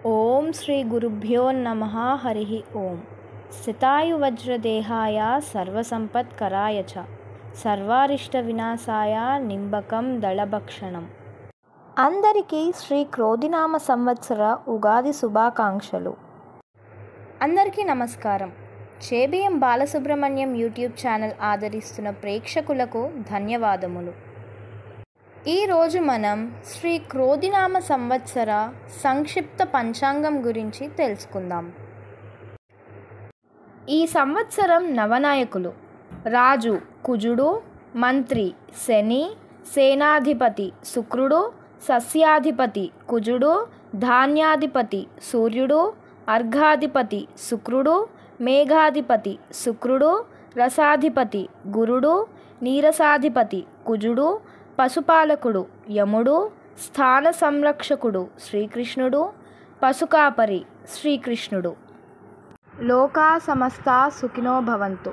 ఓం శ్రీ గురుభ్యో నమః హరి ఓం. స్థితాయువజ్రదేహాయ సర్వసంపత్కరాయ చ సర్వారిష్ట వినాశాయ నింబకం దళభక్షణం. అందరికీ శ్రీ క్రోధినామ సంవత్సర ఉగాది శుభాకాంక్షలు. అందరికీ నమస్కారం. చేబిఎం బాలసుబ్రహ్మణ్యం యూట్యూబ్ ఛానల్ ఆదరిస్తున్న ప్రేక్షకులకు ధన్యవాదములు. ఈరోజు మనం శ్రీ క్రోధినామ సంవత్సర సంక్షిప్త పంచాంగం గురించి తెలుసుకుందాం. ఈ సంవత్సరం నవనాయకులు: రాజు కుజుడు, మంత్రి శని, సేనాధిపతి శుక్రుడు, సస్యాధిపతి కుజుడు, ధాన్యాధిపతి సూర్యుడు, అర్ఘాధిపతి శుక్రుడు, మేఘాధిపతి శుక్రుడు, రసాధిపతి గురుడు, నీరసాధిపతి కుజుడు, పశుపాలకుడు యముడు, స్థాన సంరక్షకుడు శ్రీకృష్ణుడు, పశుకాపరి శ్రీకృష్ణుడు. లోకా సమస్తా సుఖినో భవంతు.